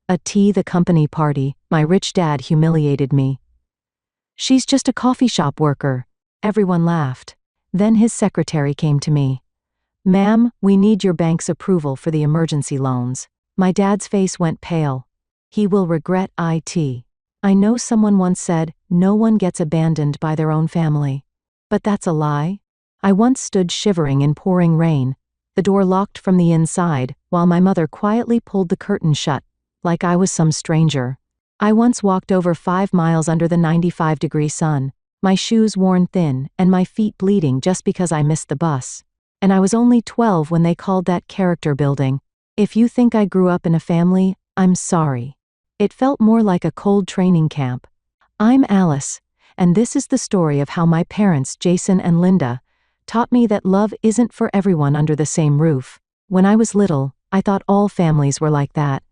A tea, the company party, my rich dad humiliated me. She's just a coffee shop worker. Everyone laughed. Then his secretary came to me. Ma'am, we need your bank's approval for the emergency loans. My dad's face went pale. He will regret it. I know someone once said, no one gets abandoned by their own family. But that's a lie. I once stood shivering in pouring rain, the door locked from the inside, while my mother quietly pulled the curtain shut, like I was some stranger. I once walked over 5 miles under the 95-degree sun, my shoes worn thin and my feet bleeding just because I missed the bus. And I was only 12 when they called that character building. If you think I grew up in a family, I'm sorry. It felt more like a cold training camp. I'm Alice, and this is the story of how my parents, Jason and Linda, taught me that love isn't for everyone under the same roof. When I was little, I thought all families were like that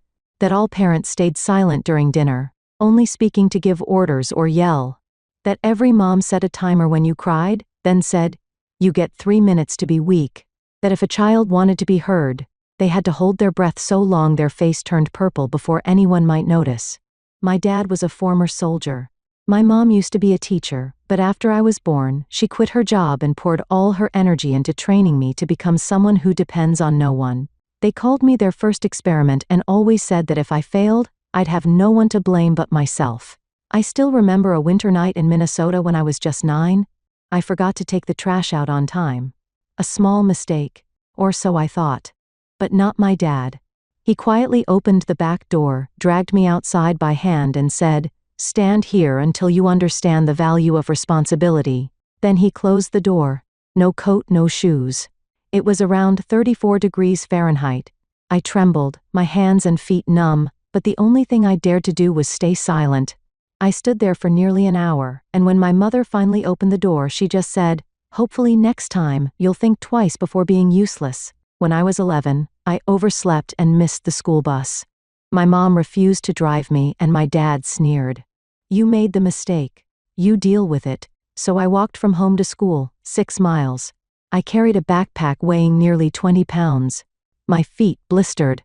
all parents stayed silent during dinner, only speaking to give orders or yell. That every mom set a timer when you cried, then said, you get 3 minutes to be weak. That if a child wanted to be heard, they had to hold their breath so long their face turned purple before anyone might notice. My dad was a former soldier. My mom used to be a teacher, but after I was born, she quit her job and poured all her energy into training me to become someone who depends on no one. They called me their first experiment and always said that if I failed, I'd have no one to blame but myself. I still remember a winter night in Minnesota when I was just 9. I forgot to take the trash out on time. A small mistake, or so I thought. But not my dad. He quietly opened the back door, dragged me outside by hand and said, stand here until you understand the value of responsibility. Then he closed the door. No coat, no shoes. It was around 34 degrees Fahrenheit. I trembled, my hands and feet numb, but the only thing I dared to do was stay silent. I stood there for nearly an hour, and when my mother finally opened the door, she just said, hopefully next time, you'll think twice before being useless. When I was 11, I overslept and missed the school bus. My mom refused to drive me, and my dad sneered. You made the mistake. You deal with it. So I walked from home to school, 6 miles. I carried a backpack weighing nearly 20 pounds. My feet blistered.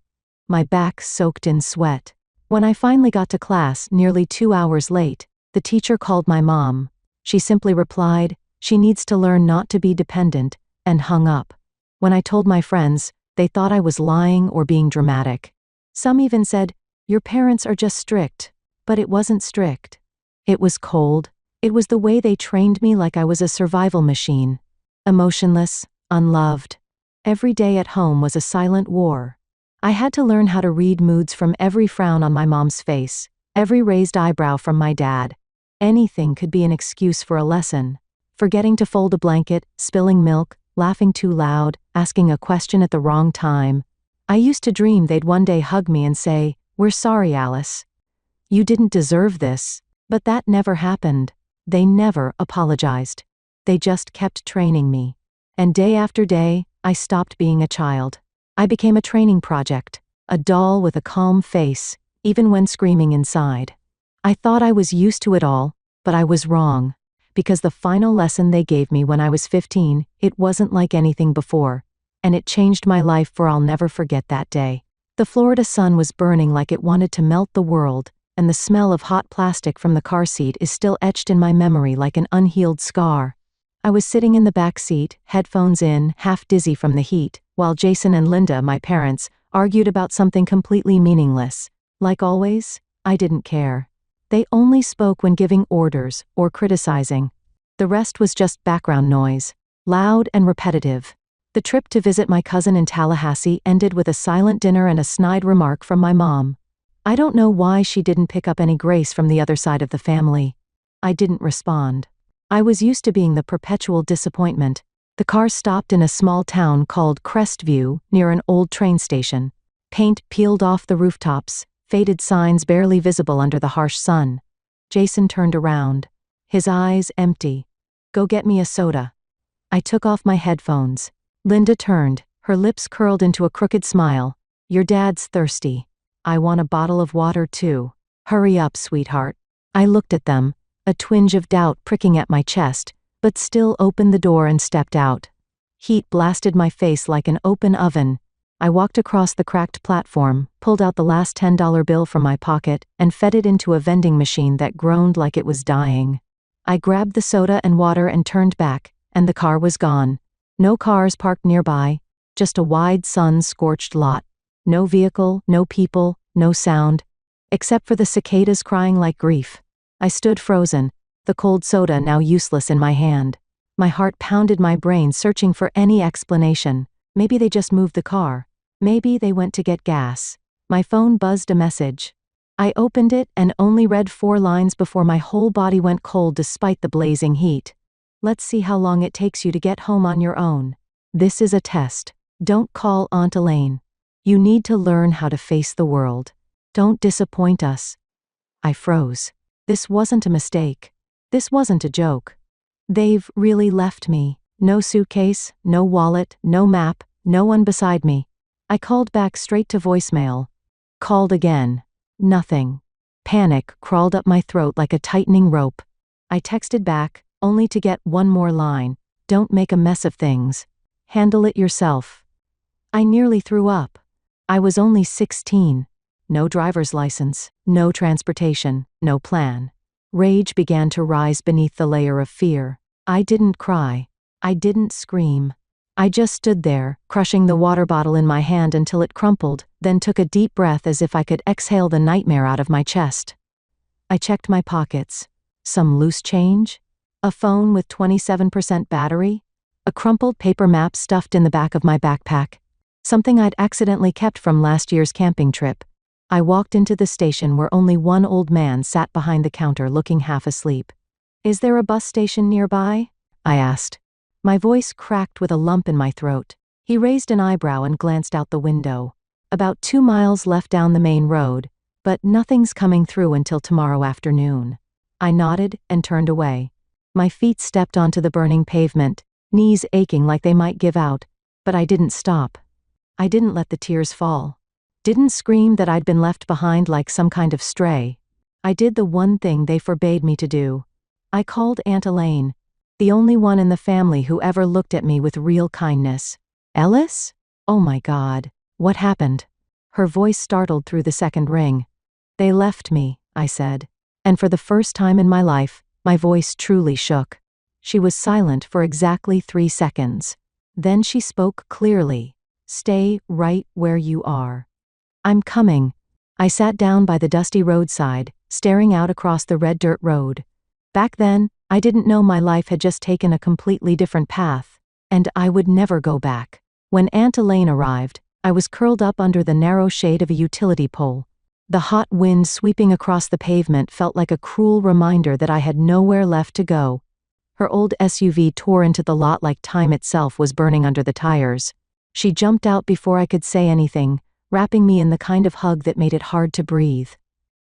My back soaked in sweat. When I finally got to class, nearly 2 hours late, the teacher called my mom. She simply replied, she needs to learn not to be dependent, and hung up. When I told my friends, they thought I was lying or being dramatic. Some even said, your parents are just strict. But it wasn't strict. It was cold. It was the way they trained me like I was a survival machine. Emotionless, unloved. Every day at home was a silent war. I had to learn how to read moods from every frown on my mom's face, every raised eyebrow from my dad. Anything could be an excuse for a lesson. Forgetting to fold a blanket, spilling milk, laughing too loud, asking a question at the wrong time. I used to dream they'd one day hug me and say, we're sorry, Alice. You didn't deserve this. But that never happened. They never apologized. They just kept training me. And day after day, I stopped being a child. I became a training project, a doll with a calm face, even when screaming inside. I thought I was used to it all, but I was wrong. Because the final lesson they gave me when I was 15, it wasn't like anything before. And it changed my life, for I'll never forget that day. The Florida sun was burning like it wanted to melt the world, and the smell of hot plastic from the car seat is still etched in my memory like an unhealed scar. I was sitting in the back seat, headphones in, half dizzy from the heat, while Jason and Linda, my parents, argued about something completely meaningless. Like always, I didn't care. They only spoke when giving orders or criticizing. The rest was just background noise, loud and repetitive. The trip to visit my cousin in Tallahassee ended with a silent dinner and a snide remark from my mom. I don't know why she didn't pick up any grace from the other side of the family. I didn't respond. I was used to being the perpetual disappointment. The car stopped in a small town called Crestview, near an old train station. Paint peeled off the rooftops, faded signs barely visible under the harsh sun. Jason turned around, his eyes empty. Go get me a soda. I took off my headphones. Linda turned, her lips curled into a crooked smile. Your dad's thirsty. I want a bottle of water too. Hurry up, sweetheart. I looked at them, a twinge of doubt pricking at my chest, but still opened the door and stepped out. Heat blasted my face like an open oven. I walked across the cracked platform, pulled out the last $10 bill from my pocket, and fed it into a vending machine that groaned like it was dying. I grabbed the soda and water and turned back, and the car was gone. No cars parked nearby, just a wide sun-scorched lot. No vehicle, no people, no sound, except for the cicadas crying like grief. I stood frozen, the cold soda now useless in my hand. My heart pounded my brain, searching for any explanation. Maybe they just moved the car. Maybe they went to get gas. My phone buzzed a message. I opened it and only read 4 lines before my whole body went cold despite the blazing heat. Let's see how long it takes you to get home on your own. This is a test. Don't call Aunt Elaine. You need to learn how to face the world. Don't disappoint us. I froze. This wasn't a mistake. This wasn't a joke. They've really left me. No suitcase, no wallet, no map, no one beside me. I called back straight to voicemail. Called again. Nothing. Panic crawled up my throat like a tightening rope. I texted back, only to get one more line. Don't make a mess of things. Handle it yourself. I nearly threw up. I was only 16. No driver's license, no transportation, no plan. Rage began to rise beneath the layer of fear. I didn't cry. I didn't scream. I just stood there, crushing the water bottle in my hand until it crumpled, then took a deep breath as if I could exhale the nightmare out of my chest. I checked my pockets. Some loose change? A phone with 27% battery? A crumpled paper map stuffed in the back of my backpack. Something I'd accidentally kept from last year's camping trip. I walked into the station where only one old man sat behind the counter looking half asleep. Is there a bus station nearby? I asked. My voice cracked with a lump in my throat. He raised an eyebrow and glanced out the window. About 2 miles left down the main road, but nothing's coming through until tomorrow afternoon. I nodded and turned away. My feet stepped onto the burning pavement, knees aching like they might give out, but I didn't stop. I didn't let the tears fall. Didn't scream that I'd been left behind like some kind of stray. I did the one thing they forbade me to do. I called Aunt Elaine, the only one in the family who ever looked at me with real kindness. Ellis? Oh my God, what happened? Her voice startled through the second ring. They left me, I said. And for the first time in my life, my voice truly shook. She was silent for exactly 3 seconds. Then she spoke clearly. Stay right where you are. I'm coming. I sat down by the dusty roadside, staring out across the red dirt road. Back then, I didn't know my life had just taken a completely different path, and I would never go back. When Aunt Elaine arrived, I was curled up under the narrow shade of a utility pole. The hot wind sweeping across the pavement felt like a cruel reminder that I had nowhere left to go. Her old SUV tore into the lot like time itself was burning under the tires. She jumped out before I could say anything, wrapping me in the kind of hug that made it hard to breathe.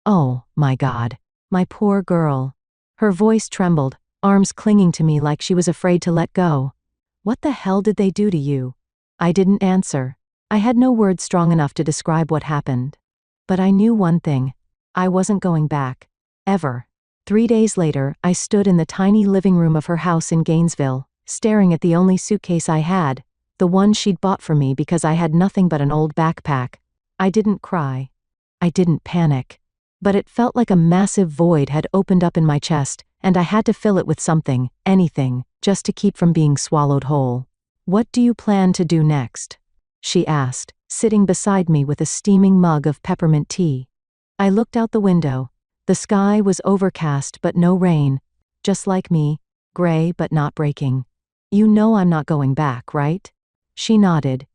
Oh, my God. My poor girl. Her voice trembled, arms clinging to me like she was afraid to let go. What the hell did they do to you? I didn't answer. I had no words strong enough to describe what happened. But I knew one thing. I wasn't going back. Ever. 3 days later, I stood in the tiny living room of her house in Gainesville, staring at the only suitcase I had, the one she'd bought for me because I had nothing but an old backpack. I didn't cry. I didn't panic. But it felt like a massive void had opened up in my chest, and I had to fill it with something, anything, just to keep from being swallowed whole. What do you plan to do next? She asked, sitting beside me with a steaming mug of peppermint tea. I looked out the window. The sky was overcast but no rain. Just like me, gray but not breaking. You know I'm not going back, right? She nodded.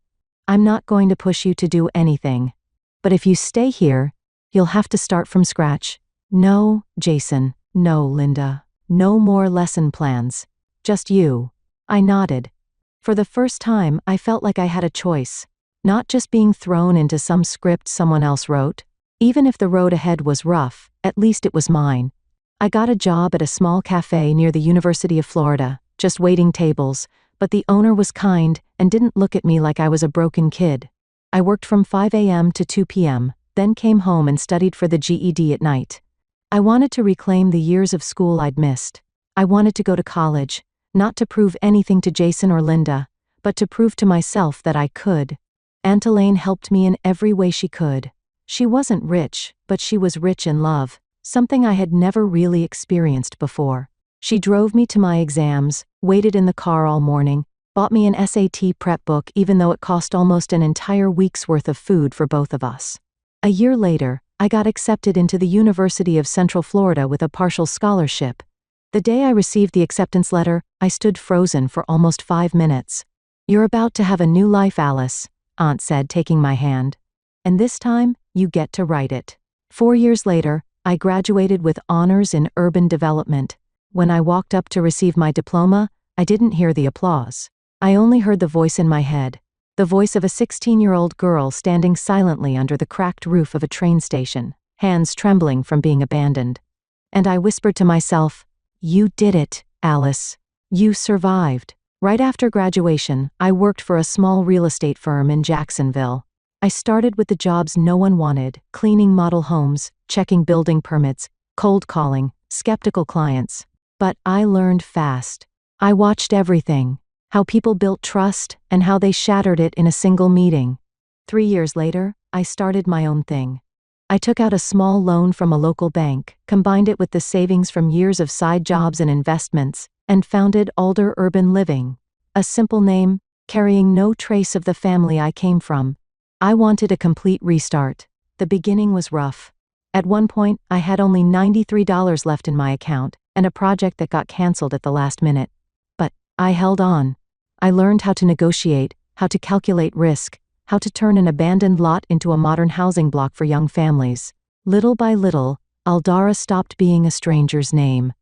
I'm not going to push you to do anything. But if you stay here, you'll have to start from scratch. No, Jason. No, Linda. No more lesson plans. Just you. I nodded. For the first time, I felt like I had a choice. Not just being thrown into some script someone else wrote. Even if the road ahead was rough, at least it was mine. I got a job at a small cafe near the University of Florida, just waiting tables, but the owner was kind and didn't look at me like I was a broken kid. I worked from 5 a.m. to 2 p.m., then came home and studied for the GED at night. I wanted to reclaim the years of school I'd missed. I wanted to go to college, not to prove anything to Jason or Linda, but to prove to myself that I could. Aunt Elaine helped me in every way she could. She wasn't rich, but she was rich in love, something I had never really experienced before. She drove me to my exams, waited in the car all morning, bought me an SAT prep book even though it cost almost an entire week's worth of food for both of us. A year later, I got accepted into the University of Central Florida with a partial scholarship. The day I received the acceptance letter, I stood frozen for almost 5 minutes. "You're about to have a new life, Alice," Aunt said, taking my hand. "And this time, you get to write it." 4 years later, I graduated with honors in urban development. When I walked up to receive my diploma, I didn't hear the applause. I only heard the voice in my head. The voice of a 16-year-old girl standing silently under the cracked roof of a train station, hands trembling from being abandoned. And I whispered to myself, "You did it, Alice. You survived." Right after graduation, I worked for a small real estate firm in Jacksonville. I started with the jobs no one wanted: cleaning model homes, checking building permits, cold calling, skeptical clients. But I learned fast. I watched everything: how people built trust and how they shattered it in a single meeting. 3 years later, I started my own thing. I took out a small loan from a local bank, combined it with the savings from years of side jobs and investments, and founded Alder Urban Living. A simple name, carrying no trace of the family I came from. I wanted a complete restart. The beginning was rough. At one point, I had only $93 left in my account, and a project that got canceled at the last minute. But I held on. I learned how to negotiate, how to calculate risk, how to turn an abandoned lot into a modern housing block for young families. Little by little, Aldara stopped being a stranger's name.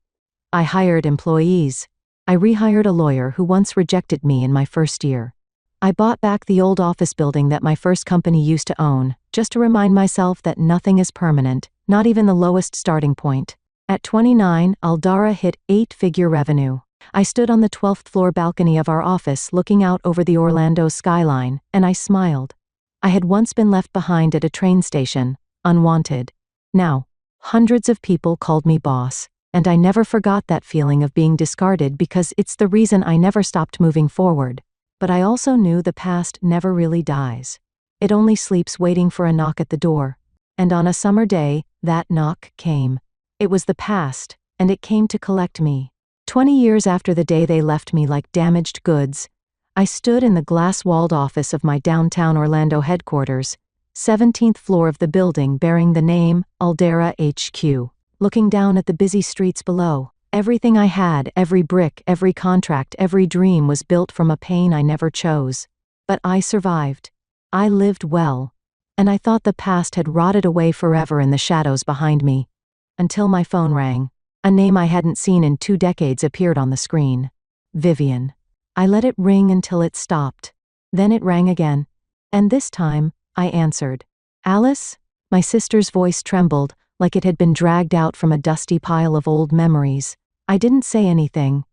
I hired employees. I rehired a lawyer who once rejected me in my first year. I bought back the old office building that my first company used to own, just to remind myself that nothing is permanent, not even the lowest starting point. At 29, Aldara hit 8-figure revenue. I stood on the 12th floor balcony of our office looking out over the Orlando skyline, and I smiled. I had once been left behind at a train station, unwanted. Now, hundreds of people called me boss, and I never forgot that feeling of being discarded because it's the reason I never stopped moving forward. But I also knew the past never really dies. It only sleeps waiting for a knock at the door. And on a summer day, that knock came. It was the past, and it came to collect me. 20 years after the day they left me like damaged goods, I stood in the glass-walled office of my downtown Orlando headquarters, 17th floor of the building bearing the name Aldara HQ, looking down at the busy streets below. Everything I had, every brick, every contract, every dream was built from a pain I never chose. But I survived. I lived well. And I thought the past had rotted away forever in the shadows behind me. Until my phone rang. A name I hadn't seen in 2 decades appeared on the screen. Vivian. I let it ring until it stopped. Then it rang again. And this time, I answered. "Alice?" My sister's voice trembled, like it had been dragged out from a dusty pile of old memories. I didn't say anything.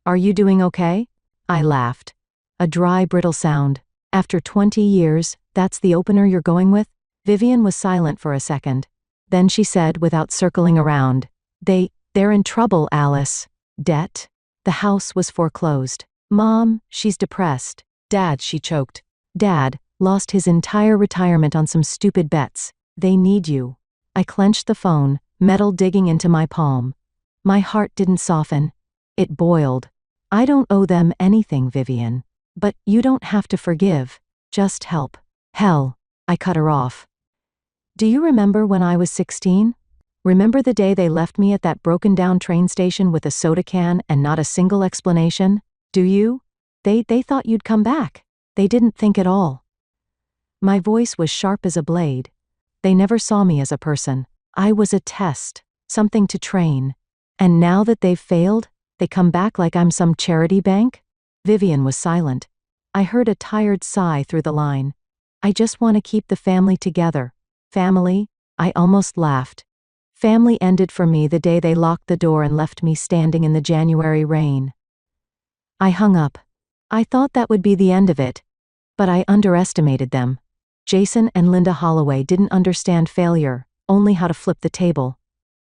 "Are you doing okay?" I laughed. A dry, brittle sound. "After 20 years, that's the opener you're going with?" Vivian was silent for a second. Then she said, without circling around, They're in trouble, Alice." "Debt?" "The house was foreclosed." "Mom, she's depressed." "Dad," she choked. "Dad lost his entire retirement on some stupid bets. They need you." I clenched the phone, metal digging into my palm. My heart didn't soften. It boiled. "I don't owe them anything, Vivian. But you don't have to forgive. Just help." "Hell." I cut her off. "Do you remember when I was 16? Remember the day they left me at that broken-down train station with a soda can and not a single explanation? Do you? They thought you'd come back. They didn't think at all." My voice was sharp as a blade. They never saw me as a person. I was a test, something to train. And now that they've failed, they come back like I'm some charity bank? Vivian was silent. I heard a tired sigh through the line. "I just want to keep the family together." Family? I almost laughed. Family ended for me the day they locked the door and left me standing in the January rain. I hung up. I thought that would be the end of it. But I underestimated them. Jason and Linda Holloway didn't understand failure, only how to flip the table.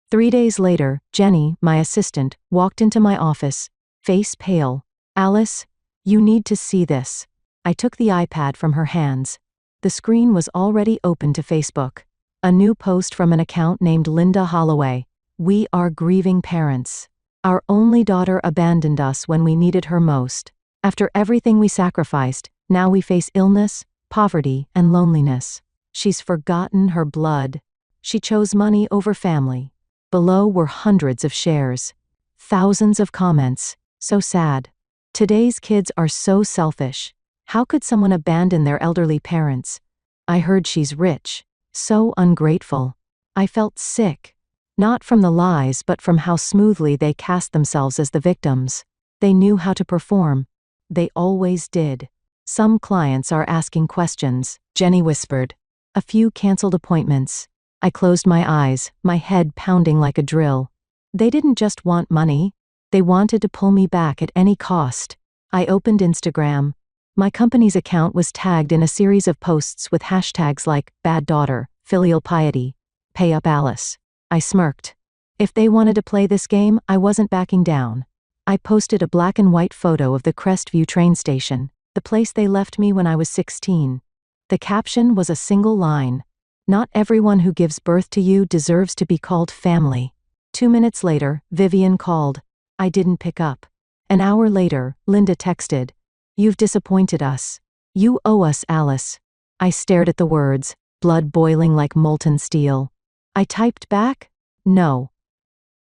3 days later, Jenny, my assistant, walked into my office, face pale. "Alice, you need to see this." I took the iPad from her hands. The screen was already open to Facebook. A new post from an account named Linda Holloway. We are grieving parents. Our only daughter abandoned us when we needed her most. After everything we sacrificed, now we face illness, poverty, and loneliness. She's forgotten her blood. She chose money over family. Below were hundreds of shares. Thousands of comments. So sad. Today's kids are so selfish. How could someone abandon their elderly parents? I heard she's rich. So ungrateful. I felt sick. Not from the lies but from how smoothly they cast themselves as the victims. They knew how to perform. They always did. Some clients are asking questions, Jenny whispered. A few canceled appointments. I closed my eyes, my head pounding like a drill. They didn't just want money. They wanted to pull me back at any cost. I opened Instagram. My company's account was tagged in a series of posts with hashtags like bad daughter, filial piety, pay up Alice. I smirked. If they wanted to play this game, I wasn't backing down. I posted a black and white photo of the Crestview train station, the place they left me when I was 16. The caption was a single line. Not everyone who gives birth to you deserves to be called family. 2 minutes later, Vivian called. I didn't pick up. An hour later, Linda texted. You've disappointed us. You owe us, Alice. I stared at the words, blood boiling like molten steel. I typed back, no.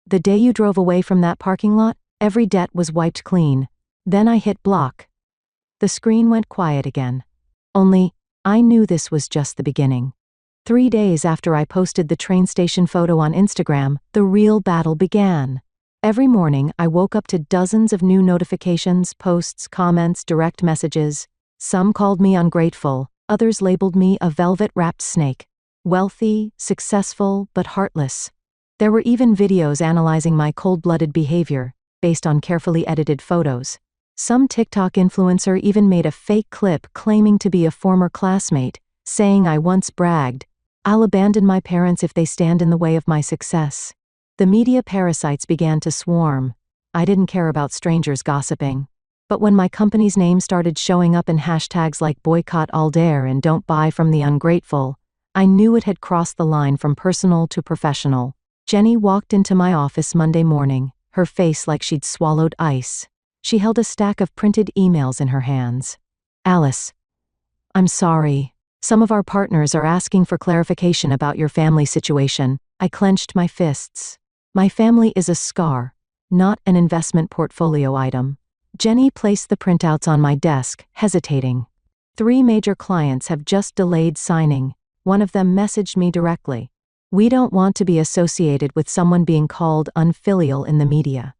The day you drove away from that parking lot, every debt was wiped clean. Then I hit block. The screen went quiet again. Only, I knew this was just the beginning. 3 days after I posted the train station photo on Instagram, the real battle began. Every morning, I woke up to dozens of new notifications, posts, comments, direct messages. Some called me ungrateful, others labeled me a velvet-wrapped snake. Wealthy, successful, but heartless. There were even videos analyzing my cold-blooded behavior, based on carefully edited photos. Some TikTok influencer even made a fake clip claiming to be a former classmate, saying I once bragged, "I'll abandon my parents if they stand in the way of my success." The media parasites began to swarm. I didn't care about strangers gossiping. But when my company's name started showing up in hashtags like boycott all dare and don't buy from the ungrateful, I knew it had crossed the line from personal to professional. Jenny walked into my office Monday morning, her face like she'd swallowed ice. She held a stack of printed emails in her hands. Alice, I'm sorry. Some of our partners are asking for clarification about your family situation. I clenched my fists. My family is a scar, not an investment portfolio item. Jenny placed the printouts on my desk, hesitating. 3 major clients have just delayed signing. One of them messaged me directly. We don't want to be associated with someone being called unfilial in the media.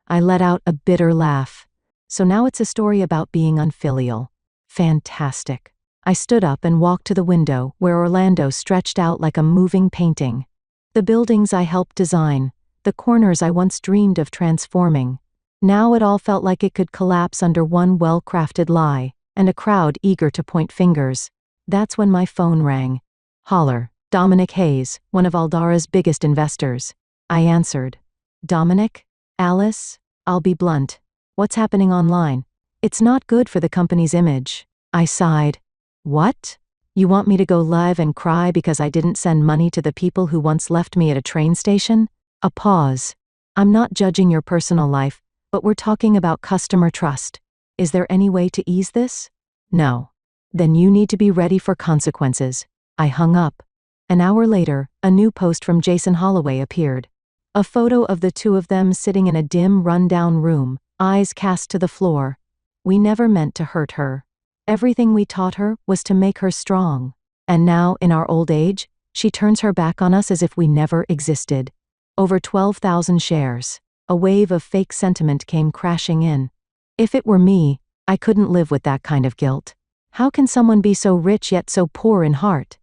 I let out a bitter laugh. So now it's a story about being unfilial. Fantastic. I stood up and walked to the window where Orlando stretched out like a moving painting. The buildings I helped design, the corners I once dreamed of transforming. Now it all felt like it could collapse under one well-crafted lie, and a crowd eager to point fingers. That's when my phone rang. Holler, Dominic Hayes, one of Aldara's biggest investors. I answered. Dominic? Alice? I'll be blunt. What's happening online? It's not good for the company's image. I sighed. What? You want me to go live and cry because I didn't send money to the people who once left me at a train station? A pause. I'm not judging your personal life, but we're talking about customer trust. Is there any way to ease this? No. Then you need to be ready for consequences. I hung up. An hour later, a new post from Jason Holloway appeared. A photo of the two of them sitting in a dim, run-down room, eyes cast to the floor. We never meant to hurt her. Everything we taught her was to make her strong. And now, in our old age, she turns her back on us as if we never existed. Over 12,000 shares. A wave of fake sentiment came crashing in. If it were me, I couldn't live with that kind of guilt. How can someone be so rich yet so poor in heart?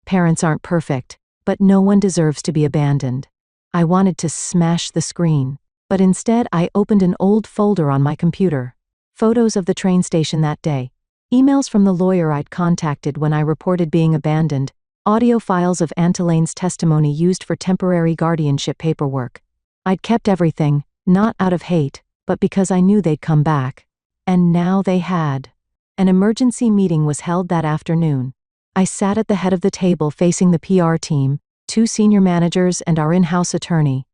Parents aren't perfect, but no one deserves to be abandoned. I wanted to smash the screen, but instead I opened an old folder on my computer. Photos of the train station that day. Emails from the lawyer I'd contacted when I reported being abandoned, audio files of Aunt Elaine's testimony used for temporary guardianship paperwork. I'd kept everything, not out of hate, but because I knew they'd come back. And now they had. An emergency meeting was held that afternoon. I sat at the head of the table facing the PR team, 2 senior managers and our in-house attorney.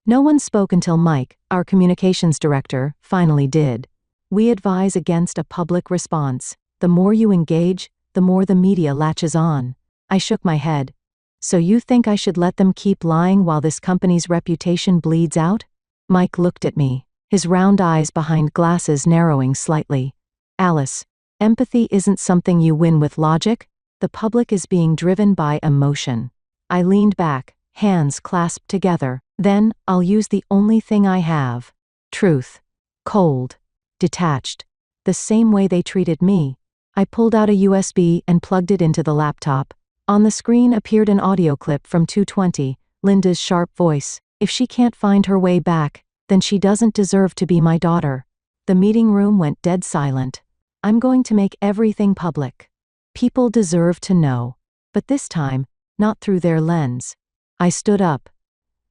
No one spoke until Mike, our communications director, finally did. We advise against a public response. The more you engage, the more the media latches on. I shook my head. So you think I should let them keep lying while this company's reputation bleeds out? Mike looked at me, his round eyes behind glasses narrowing slightly. Alice, empathy isn't something you win with logic. The public is being driven by emotion. I leaned back, hands clasped together. Then, I'll use the only thing I have. Truth. Cold. Detached. The same way they treated me. I pulled out a USB and plugged it into the laptop. On the screen appeared an audio clip from 220, Linda's sharp voice. If she can't find her way back, then she doesn't deserve to be my daughter. The meeting room went dead silent. I'm going to make everything public. People deserve to know. But this time, not through their lens. I stood up.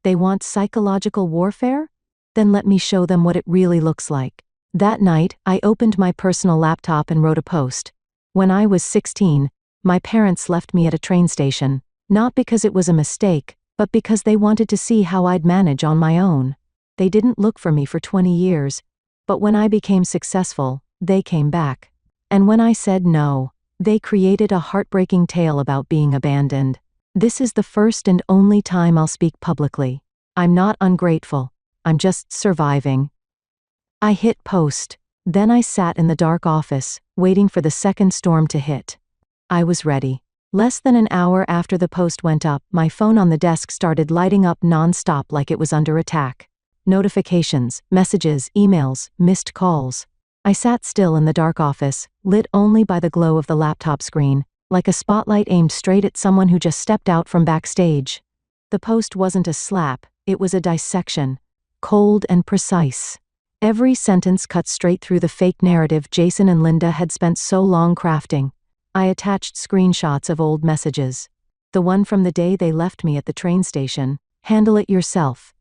They want psychological warfare? Then let me show them what it really looks like. That night, I opened my personal laptop and wrote a post. When I was 16, my parents left me at a train station, not because it was a mistake, but because they wanted to see how I'd manage on my own. They didn't look for me for 20 years, but when I became successful, they came back. And when I said no, they created a heartbreaking tale about being abandoned. This is the first and only time I'll speak publicly. I'm not ungrateful. I'm just surviving. I hit post. Then I sat in the dark office, waiting for the second storm to hit. I was ready. Less than an hour after the post went up, my phone on the desk started lighting up non-stop like it was under attack. Notifications, messages, emails, missed calls. I sat still in the dark office, lit only by the glow of the laptop screen, like a spotlight aimed straight at someone who just stepped out from backstage. The post wasn't a slap, it was a dissection. Cold and precise. Every sentence cut straight through the fake narrative Jason and Linda had spent so long crafting. I attached screenshots of old messages. The one from the day they left me at the train station. Handle it yourself.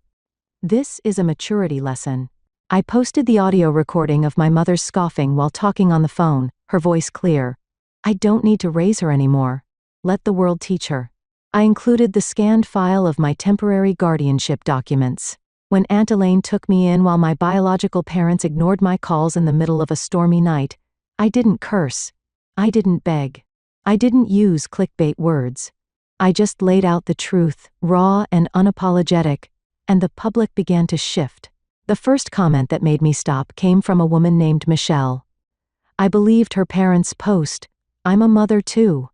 This is a maturity lesson. I posted the audio recording of my mother scoffing while talking on the phone, her voice clear. I don't need to raise her anymore. Let the world teach her. I included the scanned file of my temporary guardianship documents. When Aunt Elaine took me in while my biological parents ignored my calls in the middle of a stormy night, I didn't curse. I didn't beg. I didn't use clickbait words. I just laid out the truth, raw and unapologetic, and the public began to shift. The first comment that made me stop came from a woman named Michelle. I believed her parents' post. I'm a mother too.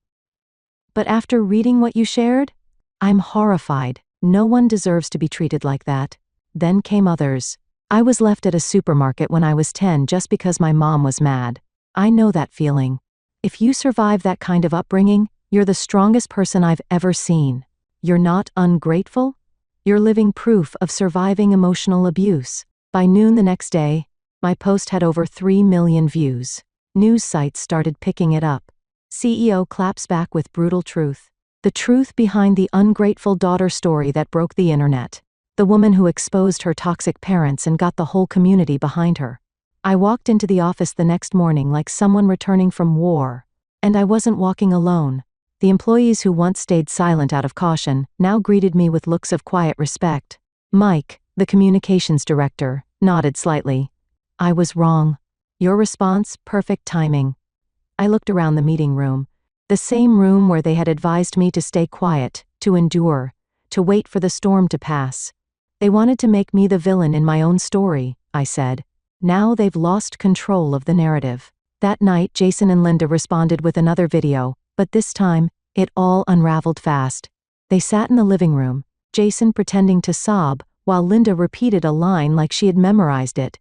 But after reading what you shared, I'm horrified. No one deserves to be treated like that. Then came others. I was left at a supermarket when I was 10 just because my mom was mad. I know that feeling. If you survive that kind of upbringing, you're the strongest person I've ever seen. You're not ungrateful? You're living proof of surviving emotional abuse. By noon the next day, my post had over 3 million views. News sites started picking it up. CEO claps back with brutal truth. The truth behind the ungrateful daughter story that broke the internet. The woman who exposed her toxic parents and got the whole community behind her. I walked into the office the next morning like someone returning from war. And I wasn't walking alone. The employees who once stayed silent out of caution now greeted me with looks of quiet respect. Mike, the communications director, nodded slightly. I was wrong. Your response, perfect timing. I looked around the meeting room. The same room where they had advised me to stay quiet, to endure, to wait for the storm to pass. They wanted to make me the villain in my own story, I said. Now they've lost control of the narrative. That night, Jason and Linda responded with another video, but this time, it all unraveled fast. They sat in the living room, Jason pretending to sob, while Linda repeated a line like she had memorized it.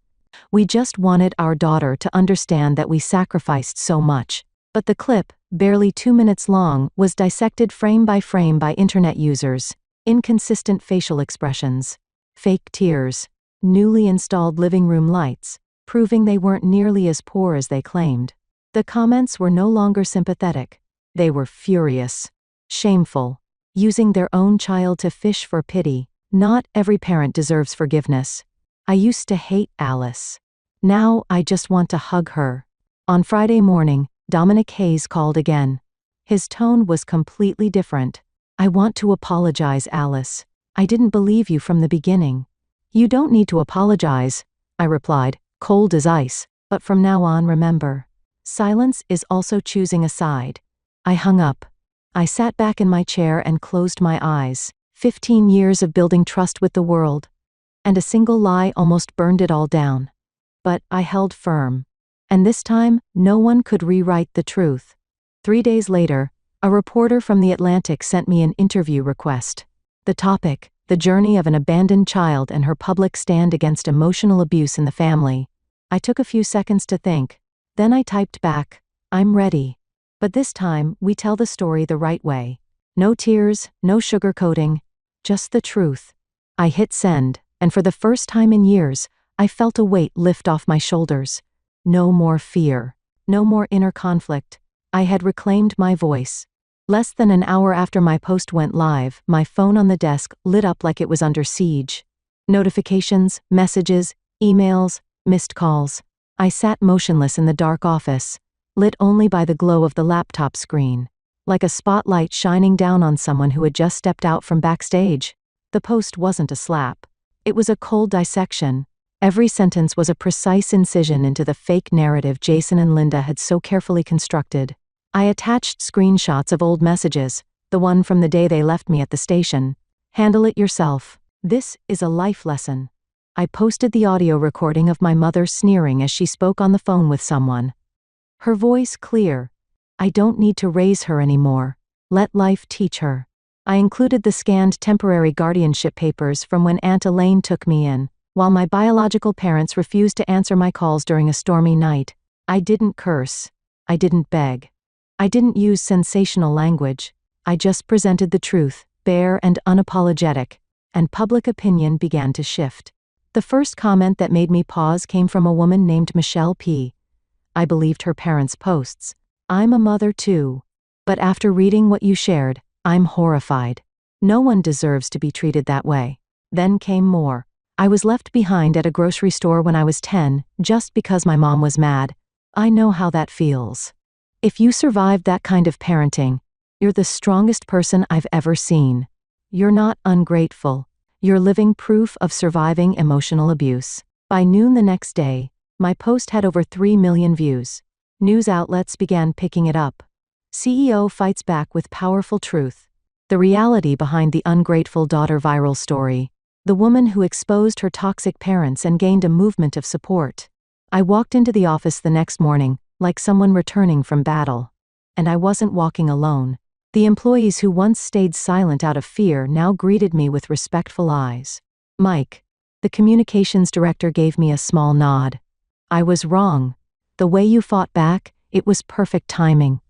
We just wanted our daughter to understand that we sacrificed so much. But the clip, barely 2 minutes long, was dissected frame by internet users. Inconsistent facial expressions. Fake tears. Newly installed living room lights, proving they weren't nearly as poor as they claimed. The comments were no longer sympathetic. They were furious. Shameful. Using their own child to fish for pity. Not every parent deserves forgiveness. I used to hate Alice. Now I just want to hug her. On Friday morning, Dominic Hayes called again. His tone was completely different. "I want to apologize, Alice. I didn't believe you from the beginning." "You don't need to apologize," I replied, cold as ice, "but from now on, remember, silence is also choosing a side." I hung up. I sat back in my chair and closed my eyes. 15 years of building trust with the world, and a single lie almost burned it all down. But I held firm. And this time, no one could rewrite the truth. 3 days later, a reporter from The Atlantic sent me an interview request. The topic: the journey of an abandoned child and her public stand against emotional abuse in the family. I took a few seconds to think. Then I typed back, "I'm ready. But this time, we tell the story the right way. No tears, no sugarcoating, just the truth." I hit send, and for the first time in years, I felt a weight lift off my shoulders. No more fear. No more inner conflict. I had reclaimed my voice. Less than an hour after my post went live, my phone on the desk lit up like it was under siege. Notifications, messages, emails, missed calls. I sat motionless in the dark office, lit only by the glow of the laptop screen, like a spotlight shining down on someone who had just stepped out from backstage. The post wasn't a slap. It was a cold dissection. Every sentence was a precise incision into the fake narrative Jason and Linda had so carefully constructed. I attached screenshots of old messages, the one from the day they left me at the station. "Handle it yourself. This is a life lesson." I posted the audio recording of my mother sneering as she spoke on the phone with someone. Her voice clear. "I don't need to raise her anymore. Let life teach her." I included the scanned temporary guardianship papers from when Aunt Elaine took me in. While my biological parents refused to answer my calls during a stormy night, I didn't curse. I didn't beg. I didn't use sensational language. I just presented the truth, bare and unapologetic, and public opinion began to shift. The first comment that made me pause came from a woman named Michelle P. I believed her parents' posts. "I'm a mother too. But after reading what you shared, I'm horrified. No one deserves to be treated that way." Then came more. "I was left behind at a grocery store when I was 10, just because my mom was mad. I know how that feels. If you survived that kind of parenting, you're the strongest person I've ever seen. You're not ungrateful. You're living proof of surviving emotional abuse." By noon the next day, my post had over 3 million views. News outlets began picking it up. CEO fights back with powerful truth. The reality behind the ungrateful daughter viral story. The woman who exposed her toxic parents and gained a movement of support. I walked into the office the next morning, like someone returning from battle. And I wasn't walking alone. The employees who once stayed silent out of fear now greeted me with respectful eyes. "Mike." The communications director gave me a small nod. "I was wrong. The way you fought back, it was perfect timing."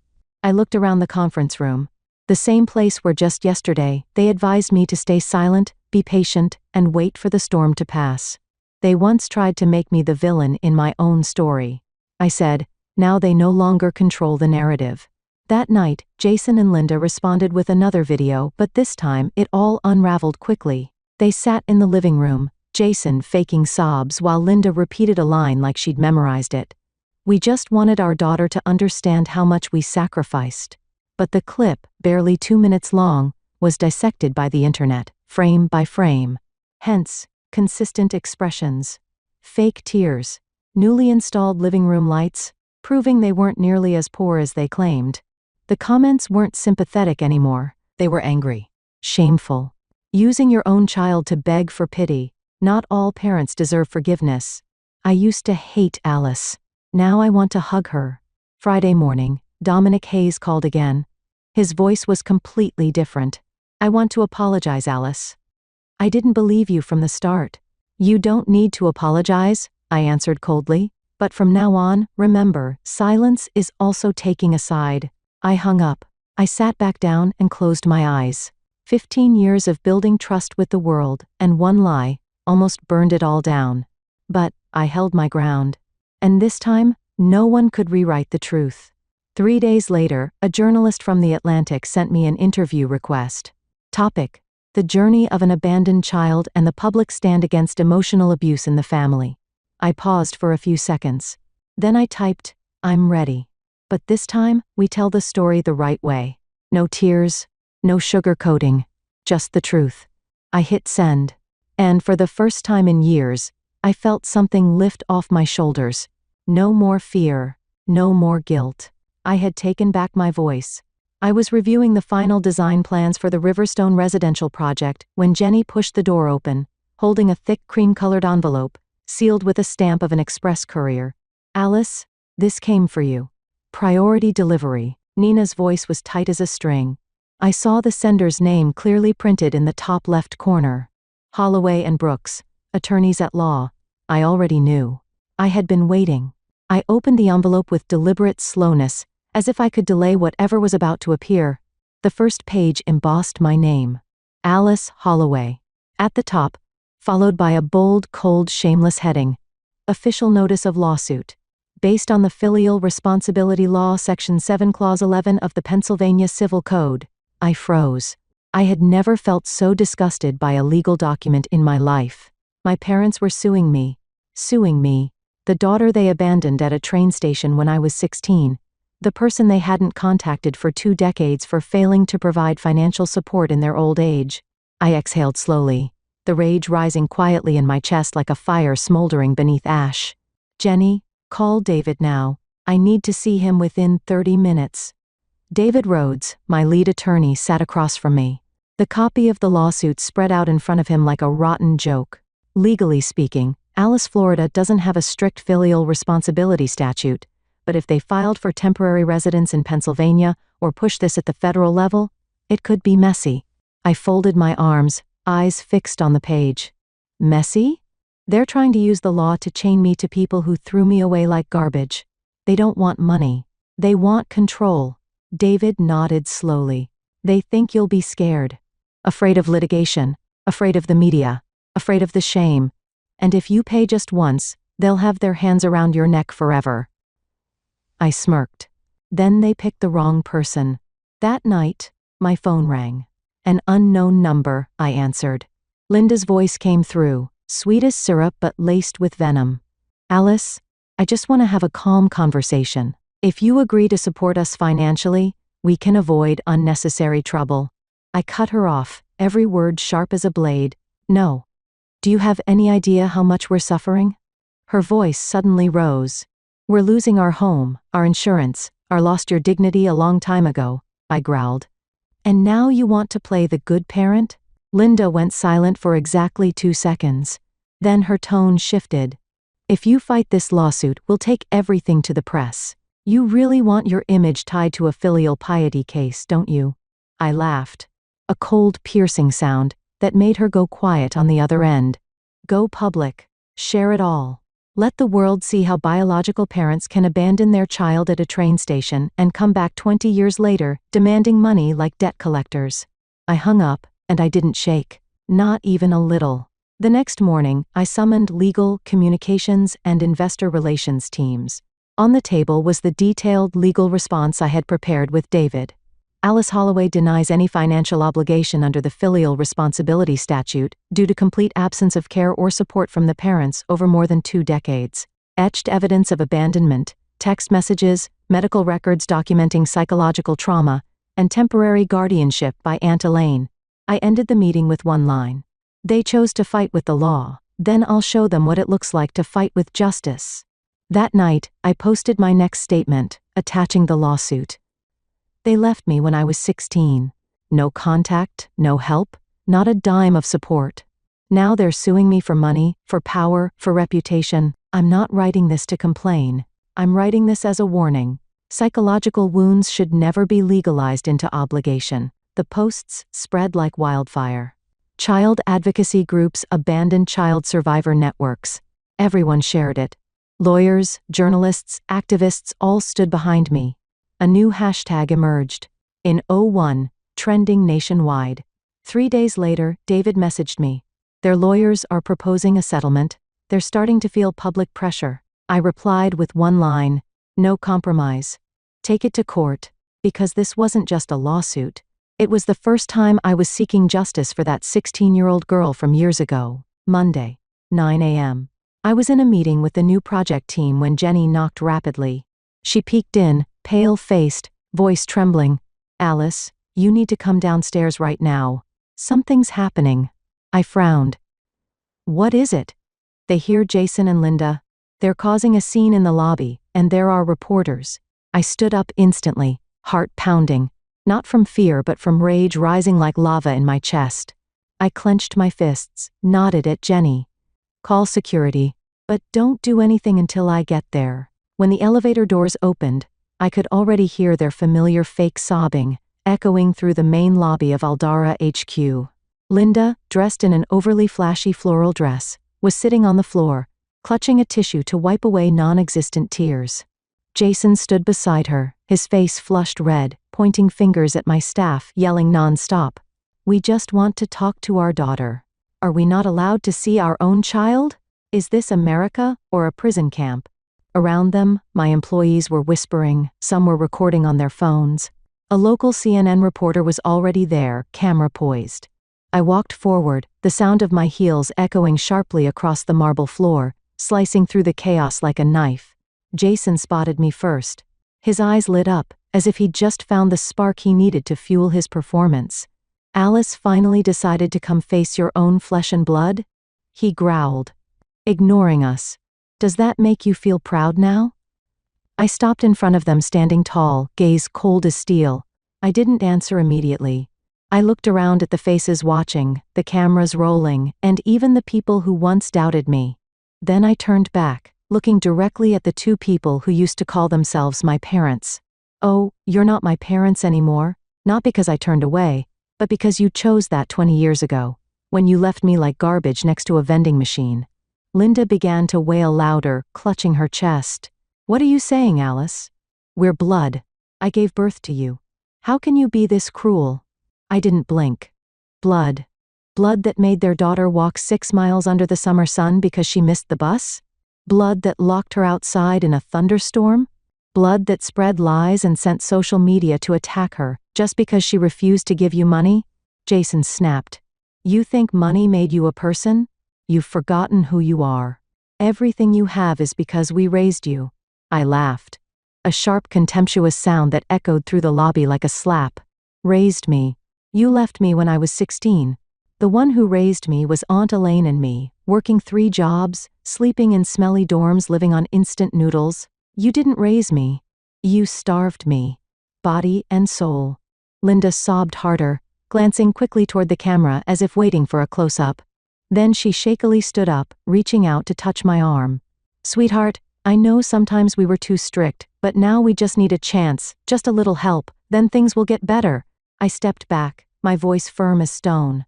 I looked around the conference room. The same place where just yesterday, they advised me to stay silent, be patient, and wait for the storm to pass. They once tried to make me the villain in my own story. I said, now they no longer control the narrative. That night, Jason and Linda responded with another video, but this time, it all unraveled quickly. They sat in the living room, Jason faking sobs while Linda repeated a line like she'd memorized it. "We just wanted our daughter to understand how much we sacrificed." But the clip, barely 2 minutes long, was dissected by the internet, frame by frame. Hence, consistent expressions. Fake tears. Newly installed living room lights, proving they weren't nearly as poor as they claimed. The comments weren't sympathetic anymore, they were angry. Shameful. Using your own child to beg for pity. Not all parents deserve forgiveness. I used to hate Alice. Now I want to hug her. Friday morning, Dominic Hayes called again. His voice was completely different. "I want to apologize, Alice. I didn't believe you from the start." "You don't need to apologize," I answered coldly. "But from now on, remember, silence is also taking a side." I hung up. I sat back down and closed my eyes. 15 years of building trust with the world, and one lie, almost burned it all down. But I held my ground. And this time, no one could rewrite the truth. 3 days later, a journalist from The Atlantic sent me an interview request. Topic: the journey of an abandoned child and the public stand against emotional abuse in the family. I paused for a few seconds. Then I typed, "I'm ready." But this time, we tell the story the right way. No tears, no sugarcoating, just the truth. I hit send. And for the first time in years, I felt something lift off my shoulders. No more fear, no more guilt. I had taken back my voice. I was reviewing the final design plans for the Riverstone residential project when Jenny pushed the door open, holding a thick cream-colored envelope, sealed with a stamp of an express courier. "Alice, this came for you. Priority delivery." Nina's voice was tight as a string. I saw the sender's name clearly printed in the top left corner. Holloway and Brooks, attorneys at law. I already knew. I had been waiting. I opened the envelope with deliberate slowness, as if I could delay whatever was about to appear. The first page embossed my name. Alice Holloway. At the top, followed by a bold, cold, shameless heading. Official notice of lawsuit. Based on the Filial Responsibility Law, Section 7, Clause 11 of the Pennsylvania Civil Code. I froze. I had never felt so disgusted by a legal document in my life. My parents were suing me. The daughter they abandoned at a train station when I was 16. The person they hadn't contacted for 2 decades for failing to provide financial support in their old age. I exhaled slowly, the rage rising quietly in my chest like a fire smoldering beneath ash. "Jenny, call David now. I need to see him within 30 minutes. David Rhodes, my lead attorney, sat across from me. The copy of the lawsuit spread out in front of him like a rotten joke. Legally speaking, Alice, Florida doesn't have a strict filial responsibility statute, but if they filed for temporary residence in Pennsylvania or pushed this at the federal level, it could be messy. I folded my arms, eyes fixed on the page. Messy? They're trying to use the law to chain me to people who threw me away like garbage. They don't want money. They want control. David nodded slowly. They think you'll be scared. Afraid of litigation. Afraid of the media. Afraid of the shame. And if you pay just once, they'll have their hands around your neck forever. I smirked. Then they picked the wrong person. That night, my phone rang. An unknown number, I answered. Linda's voice came through, sweet as syrup but laced with venom. "Alice, I just want to have a calm conversation. If you agree to support us financially, we can avoid unnecessary trouble." I cut her off, every word sharp as a blade. "No. Do you have any idea how much we're suffering?" Her voice suddenly rose. "We're losing our home, our insurance, lost your dignity a long time ago," I growled. "And now you want to play the good parent?" Linda went silent for exactly 2 seconds. Then her tone shifted. "If you fight this lawsuit, we'll take everything to the press. You really want your image tied to a filial piety case, don't you?" I laughed. A cold, piercing sound that made her go quiet on the other end. "Go public. Share it all. Let the world see how biological parents can abandon their child at a train station and come back 20 years later, demanding money like debt collectors." I hung up, and I didn't shake. Not even a little. The next morning, I summoned legal, communications, and investor relations teams. On the table was the detailed legal response I had prepared with David. Alice Holloway denies any financial obligation under the Filial Responsibility Statute due to complete absence of care or support from the parents over more than 2 decades. Etched evidence of abandonment, text messages, medical records documenting psychological trauma, and temporary guardianship by Aunt Elaine. I ended the meeting with one line. "They chose to fight with the law, then I'll show them what it looks like to fight with justice." That night, I posted my next statement, attaching the lawsuit. They left me when I was 16. No contact, no help, not a dime of support. Now they're suing me for money, for power, for reputation. I'm not writing this to complain. I'm writing this as a warning. Psychological wounds should never be legalized into obligation. The posts spread like wildfire. Child advocacy groups abandoned child survivor networks. Everyone shared it. Lawyers, journalists, activists all stood behind me. A new hashtag emerged. In '01, trending nationwide. 3 days later, David messaged me. Their lawyers are proposing a settlement. They're starting to feel public pressure. I replied with one line, "No compromise. Take it to court." Because this wasn't just a lawsuit. It was the first time I was seeking justice for that 16-year-old girl from years ago. Monday, 9 a.m. I was in a meeting with the new project team when Jenny knocked rapidly. She peeked in, pale-faced, voice trembling. "Alice, you need to come downstairs right now. Something's happening." I frowned. "What is it?" "They hear Jason and Linda. They're causing a scene in the lobby, and there are reporters." I stood up instantly, heart pounding, not from fear but from rage rising like lava in my chest. I clenched my fists, nodded at Jenny. "Call security, but don't do anything until I get there." When the elevator doors opened, I could already hear their familiar fake sobbing, echoing through the main lobby of Aldara HQ. Linda, dressed in an overly flashy floral dress, was sitting on the floor, clutching a tissue to wipe away non-existent tears. Jason stood beside her, his face flushed red, pointing fingers at my staff, yelling non-stop. "We just want to talk to our daughter. Are we not allowed to see our own child? Is this America or a prison camp?" Around them, my employees were whispering, some were recording on their phones. A local CNN reporter was already there, camera poised. I walked forward, the sound of my heels echoing sharply across the marble floor, slicing through the chaos like a knife. Jason spotted me first. His eyes lit up, as if he'd just found the spark he needed to fuel his performance. "Alice finally decided to come face your own flesh and blood?" He growled. "Ignoring us. Does that make you feel proud now?" I stopped in front of them standing tall, gaze cold as steel. I didn't answer immediately. I looked around at the faces watching, the cameras rolling, and even the people who once doubted me. Then I turned back, looking directly at the two people who used to call themselves my parents. "Oh, you're not my parents anymore, not because I turned away, but because you chose that 20 years ago, when you left me like garbage next to a vending machine." Linda began to wail louder, clutching her chest. "What are you saying, Alice? We're blood. I gave birth to you. How can you be this cruel?" I didn't blink. Blood. Blood that made their daughter walk 6 miles under the summer sun because she missed the bus? Blood that locked her outside in a thunderstorm? Blood that spread lies and sent social media to attack her just because she refused to give you money? Jason snapped. "You think money made you a person? You've forgotten who you are. Everything you have is because we raised you." I laughed. A sharp, contemptuous sound that echoed through the lobby like a slap. "Raised me? You left me when I was 16. The one who raised me was Aunt Elaine and me, working 3 jobs, sleeping in smelly dorms, living on instant noodles. You didn't raise me. You starved me. Body and soul." Linda sobbed harder, glancing quickly toward the camera as if waiting for a close-up. Then she shakily stood up, reaching out to touch my arm. "Sweetheart, I know sometimes we were too strict, but now we just need a chance, just a little help, then things will get better." I stepped back, my voice firm as stone.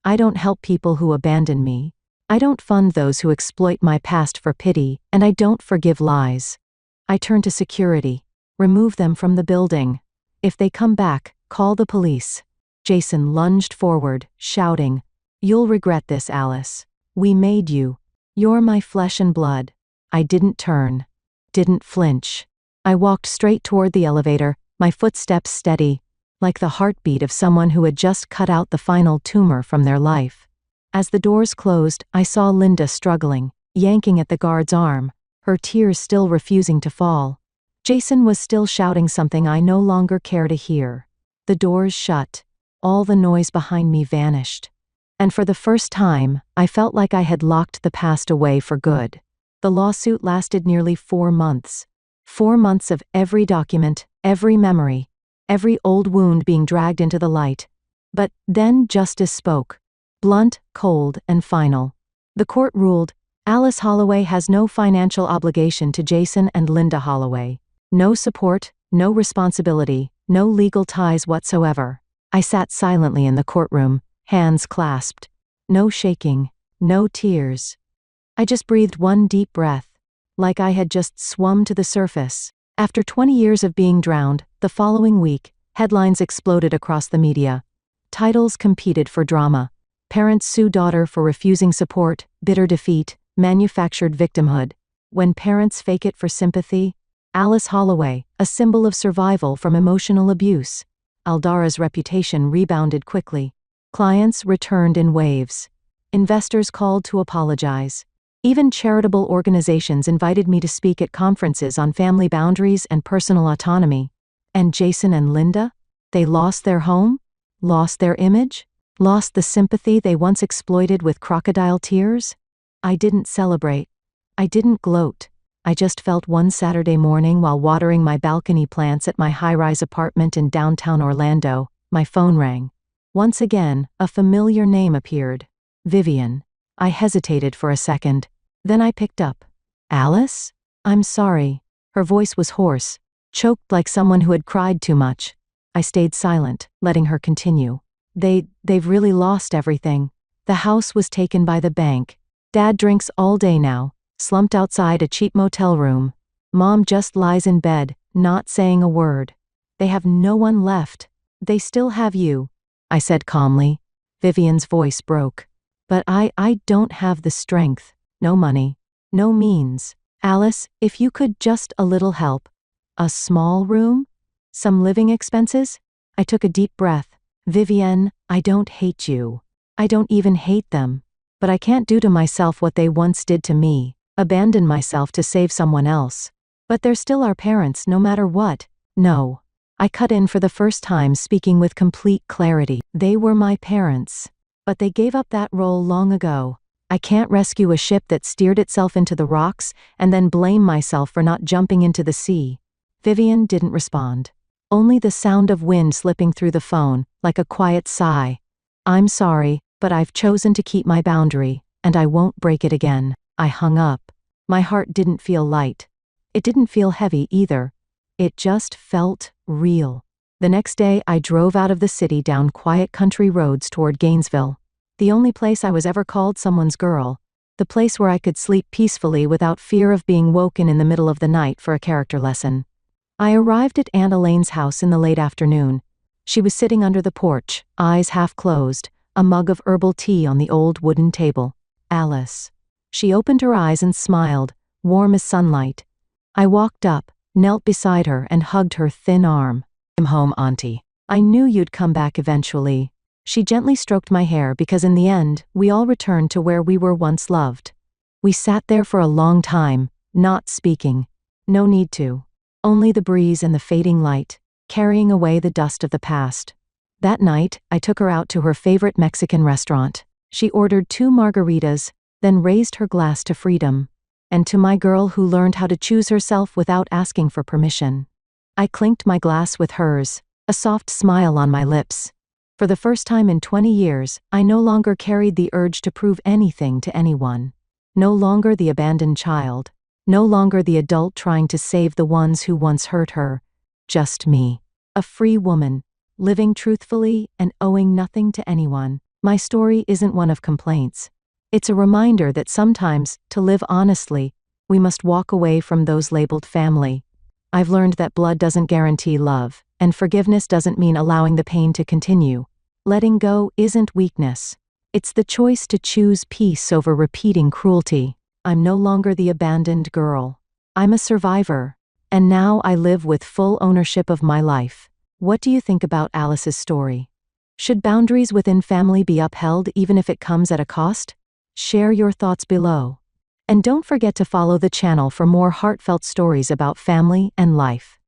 "I don't help people who abandon me. I don't fund those who exploit my past for pity, and I don't forgive lies." I turned to security. "Remove them from the building. If they come back, call the police." Jason lunged forward, shouting, "You'll regret this, Alice. We made you. You're my flesh and blood." I didn't turn. Didn't flinch. I walked straight toward the elevator, my footsteps steady, like the heartbeat of someone who had just cut out the final tumor from their life. As the doors closed, I saw Linda struggling, yanking at the guard's arm, her tears still refusing to fall. Jason was still shouting something I no longer care to hear. The doors shut. All the noise behind me vanished. And for the first time, I felt like I had locked the past away for good. The lawsuit lasted nearly 4 months. 4 months of every document, every memory, every old wound being dragged into the light. But then justice spoke. Blunt, cold, and final. The court ruled, Alice Holloway has no financial obligation to Jason and Linda Holloway. No support, no responsibility, no legal ties whatsoever. I sat silently in the courtroom, hands clasped. No shaking, no tears. I just breathed one deep breath, like I had just swum to the surface. After 20 years of being drowned, the following week, headlines exploded across the media. Titles competed for drama. Parents sue daughter for refusing support, bitter defeat, manufactured victimhood. When parents fake it for sympathy, Alice Holloway, a symbol of survival from emotional abuse. Aldara's reputation rebounded quickly. Clients returned in waves. Investors called to apologize. Even charitable organizations invited me to speak at conferences on family boundaries and personal autonomy. And Jason and Linda? They lost their home? Lost their image? Lost the sympathy they once exploited with crocodile tears? I didn't celebrate. I didn't gloat. I just felt one Saturday morning while watering my balcony plants at my high-rise apartment in downtown Orlando, my phone rang. Once again, a familiar name appeared. Vivian. I hesitated for a second. Then I picked up. Alice? I'm sorry. Her voice was hoarse, choked like someone who had cried too much. I stayed silent, letting her continue. They've really lost everything. The house was taken by the bank. Dad drinks all day now, slumped outside a cheap motel room. Mom just lies in bed, not saying a word. They have no one left. They still have you, I said calmly. Vivian's voice broke. But I don't have the strength. No money. No means. Alice, if you could just a little help. A small room? Some living expenses? I took a deep breath. Vivian, I don't hate you. I don't even hate them. But I can't do to myself what they once did to me, abandon myself to save someone else. But they're still our parents no matter what. No. I cut in for the first time, speaking with complete clarity. They were my parents. But they gave up that role long ago. I can't rescue a ship that steered itself into the rocks and then blame myself for not jumping into the sea. Vivian didn't respond. Only the sound of wind slipping through the phone, like a quiet sigh. I'm sorry, but I've chosen to keep my boundary, and I won't break it again. I hung up. My heart didn't feel light. It didn't feel heavy either. It just felt real. The next day, I drove out of the city down quiet country roads toward Gainesville. The only place I was ever called someone's girl. The place where I could sleep peacefully without fear of being woken in the middle of the night for a character lesson. I arrived at Aunt Elaine's house in the late afternoon. She was sitting under the porch, eyes half closed, a mug of herbal tea on the old wooden table. Alice. She opened her eyes and smiled, warm as sunlight. I walked up, knelt beside her and hugged her thin arm. I'm home, Auntie. I knew you'd come back eventually. She gently stroked my hair because in the end, we all returned to where we were once loved. We sat there for a long time, not speaking. No need to. Only the breeze and the fading light, carrying away the dust of the past. That night, I took her out to her favorite Mexican restaurant. She ordered 2 margaritas, then raised her glass to freedom. And to my girl who learned how to choose herself without asking for permission. I clinked my glass with hers, a soft smile on my lips. For the first time in 20 years, I no longer carried the urge to prove anything to anyone. No longer the abandoned child. No longer the adult trying to save the ones who once hurt her. Just me. A free woman, living truthfully and owing nothing to anyone. My story isn't one of complaints. It's a reminder that sometimes, to live honestly, we must walk away from those labeled family. I've learned that blood doesn't guarantee love, and forgiveness doesn't mean allowing the pain to continue. Letting go isn't weakness. It's the choice to choose peace over repeating cruelty. I'm no longer the abandoned girl. I'm a survivor. And now I live with full ownership of my life. What do you think about Alice's story? Should boundaries within family be upheld even if it comes at a cost? Share your thoughts below. And don't forget to follow the channel for more heartfelt stories about family and life.